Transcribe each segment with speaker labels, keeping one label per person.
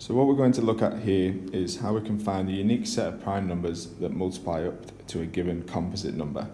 Speaker 1: So what we're going to look at here is how we can find the unique set of prime numbers that multiply up to a given composite number.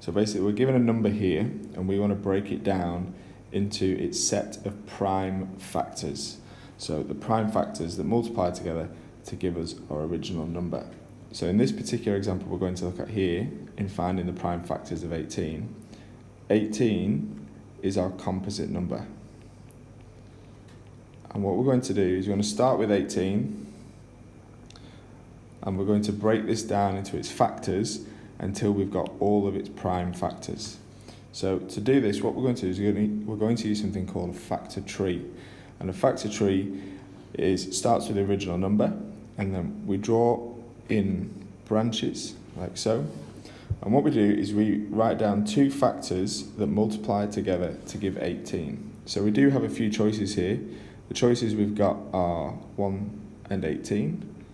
Speaker 1: So basically we're given a number here and we want to break it down into its set of prime factors. So the prime factors that multiply together to give us our original number. So in this particular example we're going to look at here in finding the prime factors of 18. 18 is our composite number. And what we're going to do is we're going to start with 18 and we're going to break this down into its factors until we've got all of its prime factors. So to do this, what we're going to do is we're going to use something called a factor tree. And a factor tree starts with the original number and then we draw in branches like so. And what we do is we write down two factors that multiply together to give 18. So we do have a few choices here. The choices we've got are 1 and 18.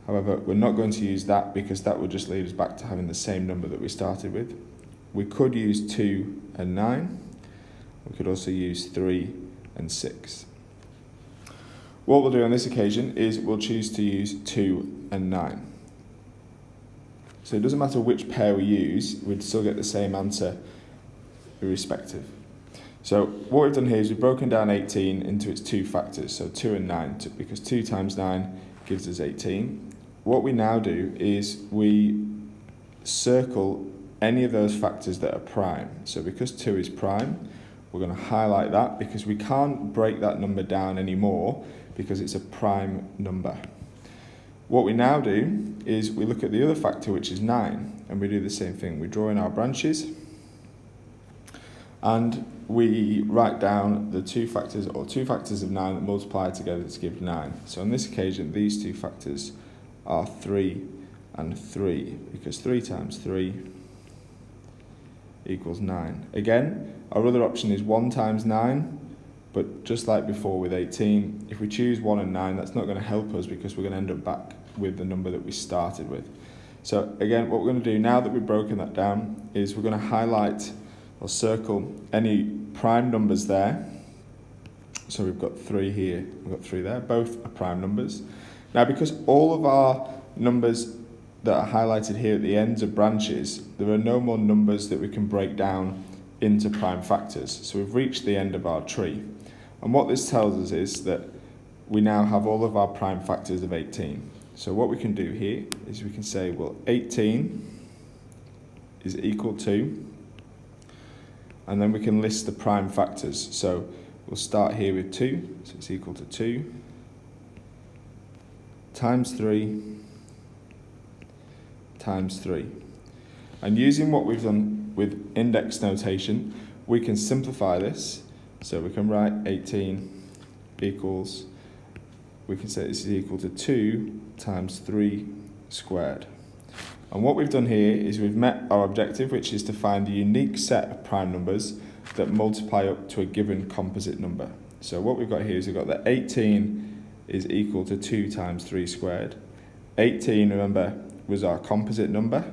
Speaker 1: However, we're not going to use that because that would just lead us back to having the same number that we started with. We could use 2 and 9. We could also use 3 and 6. What we'll do on this occasion is we'll choose to use 2 and 9. So it doesn't matter which pair we use, we'd still get the same answer irrespective. So what we've done here is we've broken down 18 into its two factors, so 2 and 9, because 2 times 9 gives us 18. What we now do is we circle any of those factors that are prime. So because 2 is prime, we're going to highlight that because we can't break that number down anymore because it's a prime number. What we now do is we look at the other factor, which is 9, and we do the same thing. We draw in our branches and we write down the two factors of 9 that multiply together to give 9. So on this occasion, these two factors are 3 and 3, because 3 times 3 equals 9. Again, our other option is 1 times 9, but just like before with 18, if we choose 1 and 9, that's not going to help us because we're going to end up back with the number that we started with. So again, what we're going to do now that we've broken that down is we're going to highlight or circle any prime numbers there. So we've got 3 here, we've got 3 there, both are prime numbers. Now because all of our numbers that are highlighted here at the ends of branches, there are no more numbers that we can break down into prime factors. So we've reached the end of our tree. And what this tells us is that we now have all of our prime factors of 18. So what we can do here is we can say, well, 18 is equal to, and then we can list the prime factors. So we'll start here with 2, so it's equal to 2 times 3 times 3. And using what we've done with index notation, we can simplify this. So we can write 18 equals, we can say this is equal to 2 times 3 squared. And what we've done here is we've met our objective, which is to find the unique set of prime numbers that multiply up to a given composite number. So what we've got here is we've got that 18 is equal to 2 times 3 squared. 18, remember, was our composite number.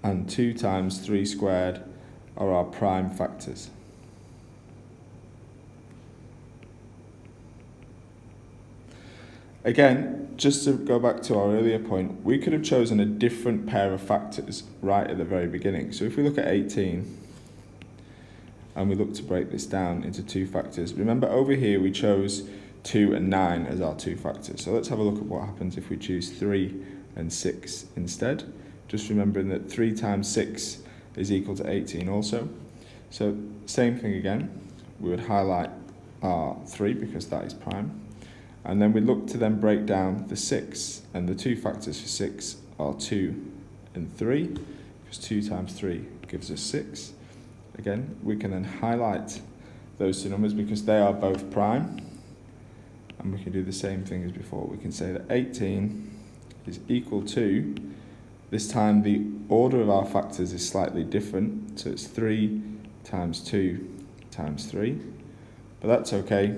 Speaker 1: And 2 times 3 squared are our prime factors. Again, just to go back to our earlier point, we could have chosen a different pair of factors right at the very beginning. So if we look at 18 and we look to break this down into two factors, remember over here we chose 2 and 9 as our two factors. So let's have a look at what happens if we choose 3 and 6 instead. Just remembering that 3 times 6 is equal to 18 also. So same thing again, we would highlight our 3 because that is prime. And then we look to then break down the 6, and the two factors for 6 are 2 and 3, because 2 times 3 gives us 6. Again, we can then highlight those two numbers because they are both prime, and we can do the same thing as before. We can say that 18 is equal to, this time the order of our factors is slightly different, so it's 3 times 2 times 3, but that's okay.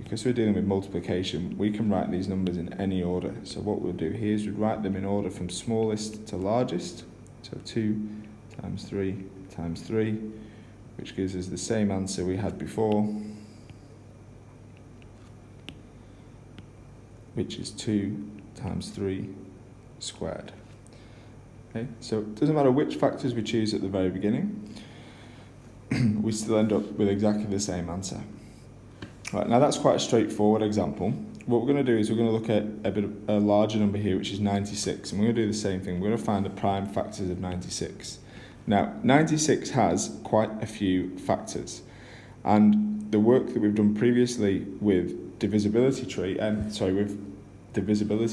Speaker 1: Because we're dealing with multiplication, we can write these numbers in any order. So what we'll do here is we'll write them in order from smallest to largest. So 2 times 3 times 3, which gives us the same answer we had before. which is 2 times 3 squared. Okay, so it doesn't matter which factors we choose at the very beginning, we still end up with exactly the same answer. Right, now that's quite a straightforward example. What we're going to do is we're going to look at a larger number here, which is 96, and we're going to do the same thing. We're going to find the prime factors of 96. Now, 96 has quite a few factors, and the work that we've done previously with divisibility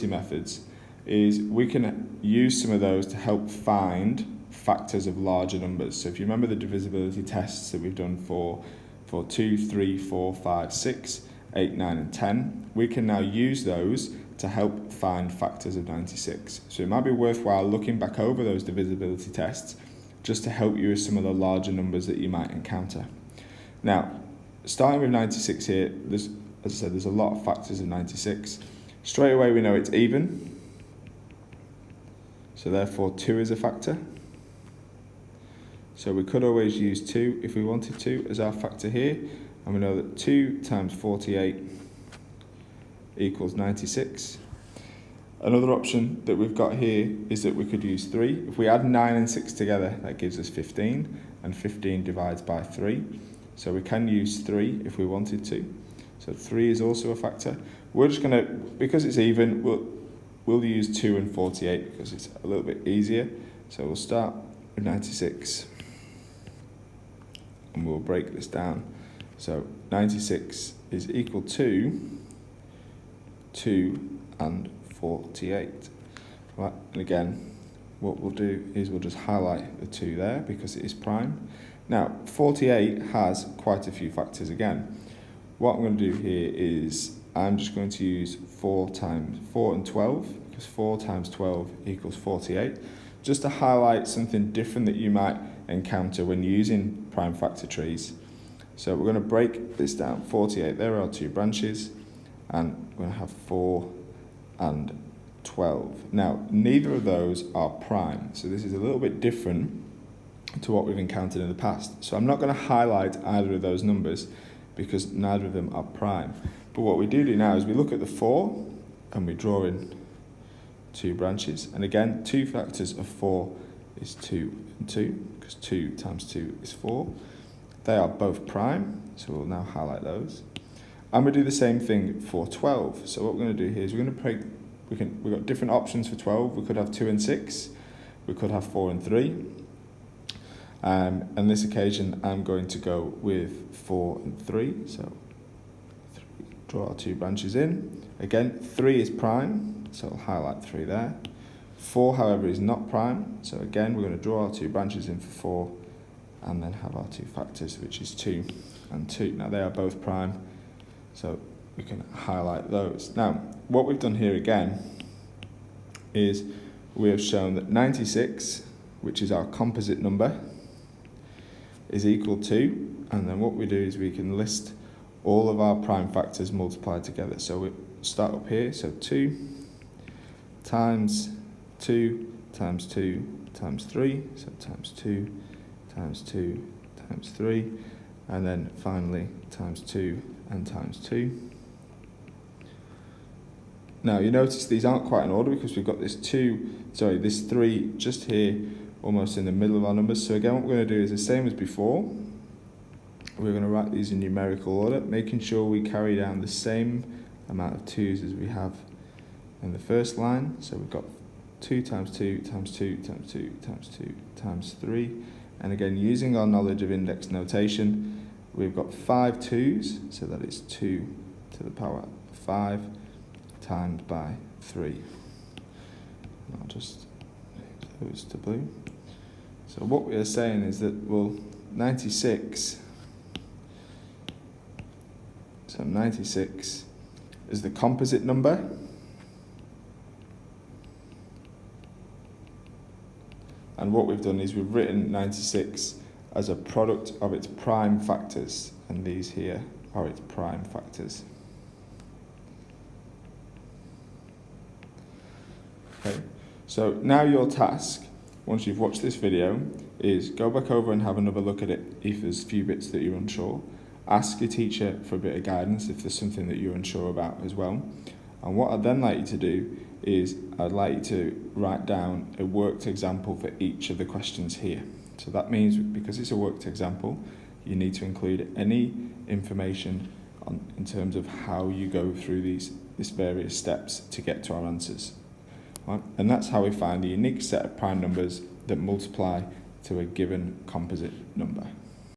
Speaker 1: methods is we can use some of those to help find factors of larger numbers. So if you remember the divisibility tests that we've done for 2, 3, 4, 5, 6, 8, 9 and 10, we can now use those to help find factors of 96. So it might be worthwhile looking back over those divisibility tests just to help you with some of the larger numbers that you might encounter. Now, starting with 96 here, as I said, there's a lot of factors in 96. Straight away we know it's even, so therefore 2 is a factor. So we could always use 2 if we wanted to as our factor here, and we know that 2 times 48 equals 96. Another option that we've got here is that we could use 3. If we add 9 and 6 together, that gives us 15, and 15 divides by 3. So we can use 3 if we wanted to. So 3 is also a factor. We're just going to, because it's even, we'll use 2 and 48 because it's a little bit easier. So we'll start with 96. And we'll break this down. So 96 is equal to 2 and 48. Right, and again, what we'll do is we'll just highlight the 2 there because it is prime. Now, 48 has quite a few factors again. What I'm going to do here is I'm just going to use 4 and 12, because 4 times 12 equals 48, just to highlight something different that you might encounter when using prime factor trees. So we're going to break this down. 48, there are 2 branches, and we're going to have 4 and 12. Now, neither of those are prime, so this is a little bit different to what we've encountered in the past. So I'm not going to highlight either of those numbers because neither of them are prime. But what we do now is we look at the 4 and we draw in 2 branches. And again, 2 factors of 4 is 2 and 2, because 2 times 2 is 4. They are both prime, so we'll now highlight those. And we do the same thing for 12. So what we're going to do here is we're going to we've got different options for 12. We could have 2 and 6. We could have 4 and 3. On this occasion, I'm going to go with 4 and 3. So draw our 2 branches in. Again, 3 is prime, so I'll highlight 3 there. 4, however, is not prime, so again, we're going to draw our 2 branches in for 4 and then have our 2 factors, which is 2 and 2. Now, they are both prime, so we can highlight those. Now, what we've done here again is we have shown that 96, which is our composite number, is equal to, and then what we do is we can list all of our prime factors multiplied together. So we start up here, so 2 times 2 times 2 times 3, so times 2 times 2 times 3, and then finally times 2 and times 2. Now you notice these aren't quite in order because we've got this 3 just here almost in the middle of our numbers. So again, what we're going to do is the same as before. We're going to write these in numerical order, making sure we carry down the same amount of 2's as we have in the first line. So we've got 2 times 2 times 2 times 2 times 2 times 3. And again, using our knowledge of index notation, we've got 5 2's, so that is 2 to the power 5 times by 3. And I'll just make those to blue. So what we are saying is that, well, 96, so 96 is the composite number, and what we've done is we've written 96 as a product of its prime factors, and these here are its prime factors. Okay, so now your task, once you've watched this video, is go back over and have another look at it if there's a few bits that you're unsure. Ask your teacher for a bit of guidance if there's something that you're unsure about as well. And what I'd then like you to do is I'd like you to write down a worked example for each of the questions here. So that means, because it's a worked example, you need to include any information in terms of how you go through these various steps to get to our answers. Right? And that's how we find the unique set of prime numbers that multiply to a given composite number.